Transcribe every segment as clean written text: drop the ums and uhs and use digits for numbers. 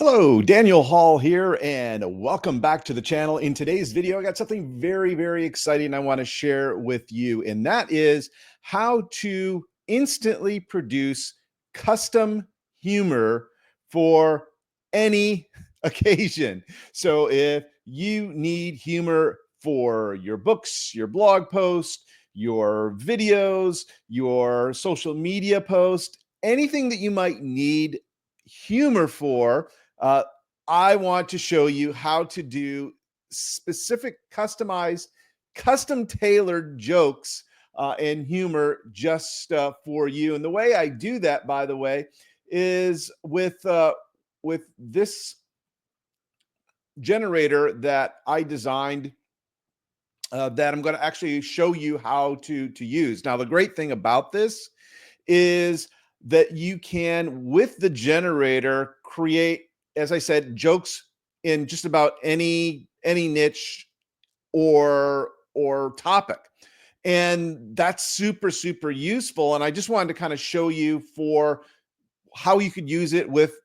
Hello, Daniel Hall here, and welcome back to the channel. In today's video, I got something very exciting I want to share with you, and that is how to instantly produce custom humor for any occasion. So if you need humor for your books, your blog post, your videos, your social media post, anything that you might need humor for, uh, I want to show you how to do specific customized, custom tailored jokes and humor just for you. And the way I do that, by the way, is with this generator that I designed that I'm going to actually show you how to use. Now, the great thing about this is that you can, with the generator, create, as I said, jokes in just about any niche or topic. And that's super useful. And I just wanted to kind of show you for how you could use it with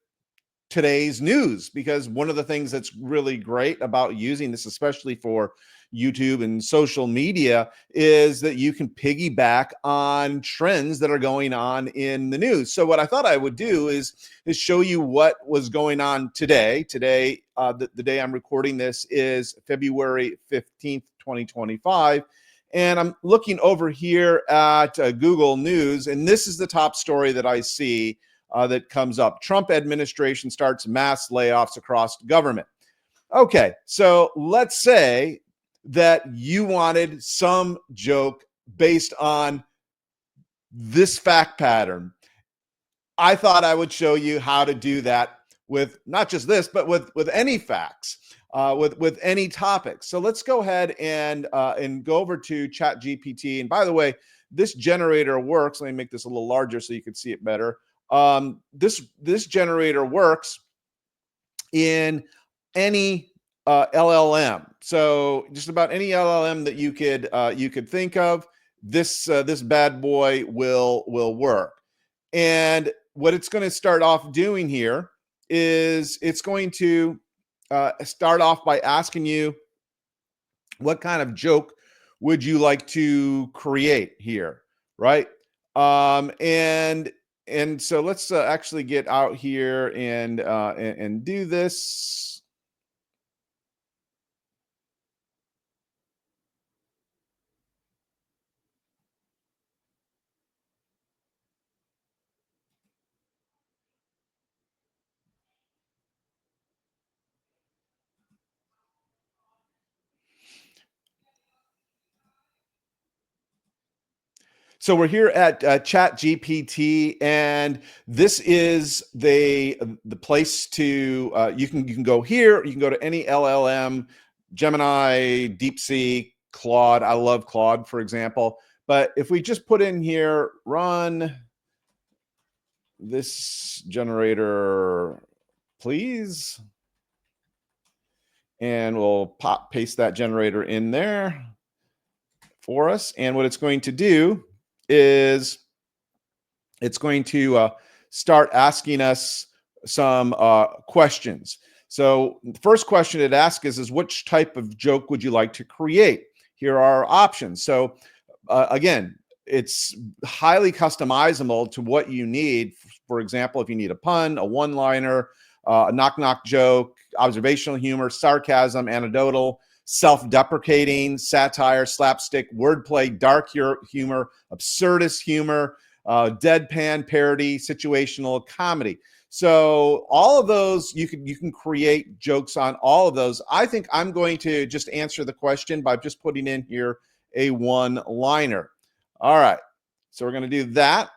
today's news, because one of the things that's really great about using this, especially for YouTube and social media, is that you can piggyback on trends that are going on in the news. So what I thought I would do is show you what was going on today. Today, the day I'm recording this is February 15th, 2025. And I'm looking over here at Google News, and this is the top story that I see that comes up. Trump administration starts mass layoffs across government. Okay, so let's say that you wanted some joke based on this fact pattern. I thought I would show you how to do that with not just this, but with any facts, with any topics. So let's go ahead and go over to Chat GPT. And by the way, this generator works. Let me make this a little larger so you can see it better. This generator works in any LLM. So just about any LLM that you could think of, this bad boy will work. And what it's going to start off doing here is it's going to start off by asking you, what kind of joke would you like to create here, right? And so let's actually get out here and do this. So we're here at Chat GPT, and this is the place to you can go here. You can go to any LLM, Gemini, DeepSeek, Claude. I love Claude, for example. But if we just put in here, run this generator, please, and we'll paste that generator in there for us. And what it's going to do is it's going to start asking us some questions. So the first question it asks is which type of joke would you like to create? Here are our options. So again, it's highly customizable to what you need. For example, if you need a pun, a one-liner, a knock-knock joke, observational humor, sarcasm, anecdotal, self-deprecating, satire, slapstick, wordplay, dark humor, absurdist humor, deadpan, parody, situational comedy. So all of those, you can create jokes on all of those. I think I'm going to just answer the question by just putting in here a one-liner. All right, so we're going to do that,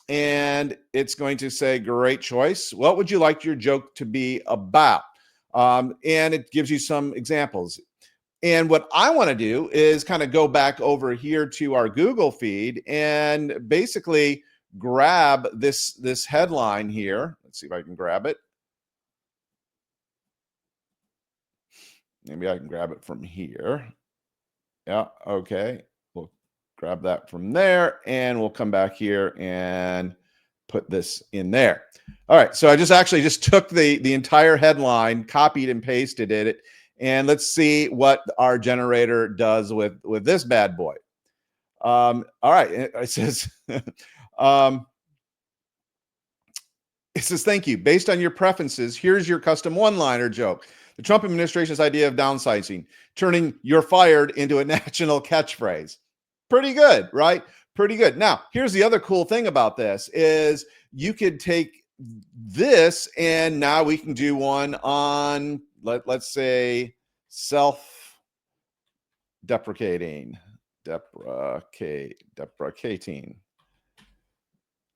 and it's going to say, great choice. What would you like your joke to be about? And it gives you some examples. And what I want to do is kind of go back over here to our Google feed and basically grab this headline here. Let's see if I can grab it. Maybe I can grab it from here. Yeah, okay. We'll grab that from there, and we'll come back here and put this in there. All right, so I just took the entire headline, copied and pasted it, and let's see what our generator does with this bad boy. All right, it says, um, it says, thank you. Based on your preferences, here's your custom one-liner joke. The Trump administration's idea of downsizing, turning "you're fired" into a national catchphrase. Pretty good, right? Pretty good. Now, here's the other cool thing about this is you could take this and now we can do one on let's say self-deprecating, deprecating.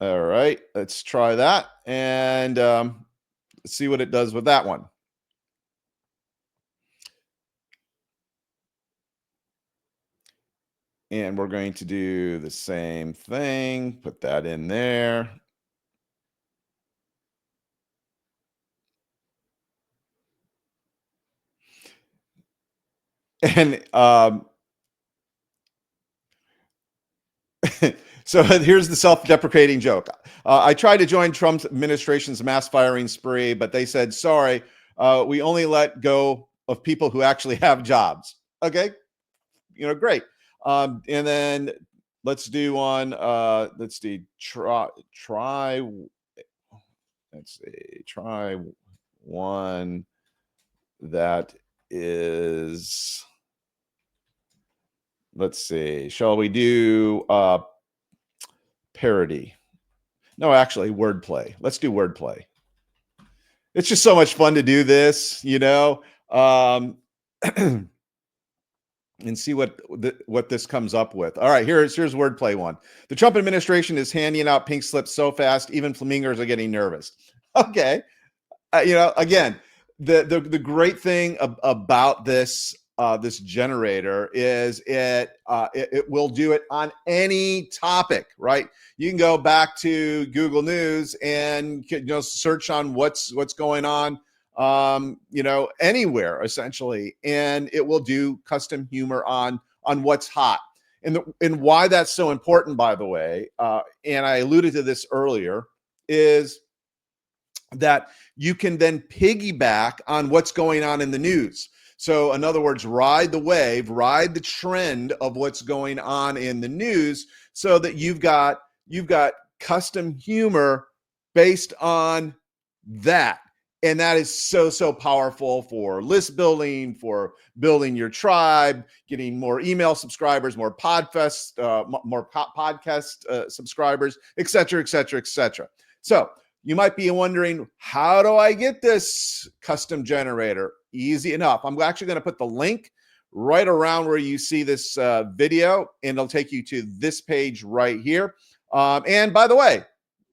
All right, let's try that and let's see what it does with that one. And we're going to do the same thing, put that in there. And so here's the self-deprecating joke. I tried to join Trump's administration's mass firing spree, but they said, sorry, we only let go of people who actually have jobs. Okay, great. And then let's do one. Let's see. Let's see. Try one that is. Let's see. Shall we do parody? No, actually, wordplay. Let's do wordplay. It's just so much fun to do this, and see what this comes up with. All right, here's wordplay one. The Trump administration is handing out pink slips so fast, even flamingos are getting nervous. Okay, again, the great thing about this this generator is it will do it on any topic, right? You can go back to Google News and search on what's going on anywhere essentially, and it will do custom humor on what's hot. And why that's so important, by the way, and I alluded to this earlier, is that you can then piggyback on what's going on in the news. So in other words, ride the wave, ride the trend of what's going on in the news, so that you've got custom humor based on that. And that is so powerful for list building, for building your tribe, getting more email subscribers, more podcast subscribers, et cetera, et cetera, et cetera. So you might be wondering, how do I get this custom generator? Easy enough. I'm actually going to put the link right around where you see this video, and it'll take you to this page right here. And by the way,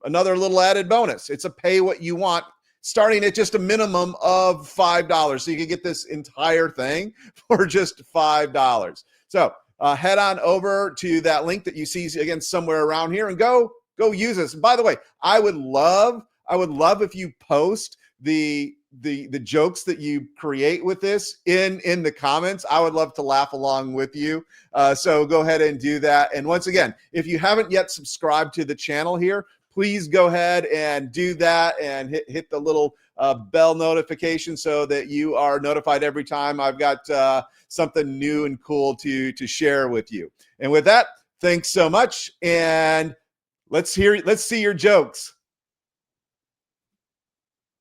another little added bonus. It's a pay what you want, starting at just a minimum of $5. So you can get this entire thing for just $5. So head on over to that link that you see again somewhere around here and go use this. And by the way, I would love if you post the jokes that you create with this in the comments. I would love to laugh along with you. So go ahead and do that. And once again, if you haven't yet subscribed to the channel here, please go ahead and do that and hit the little bell notification so that you are notified every time I've got something new and cool to share with you. And with that, thanks so much. And let's see your jokes.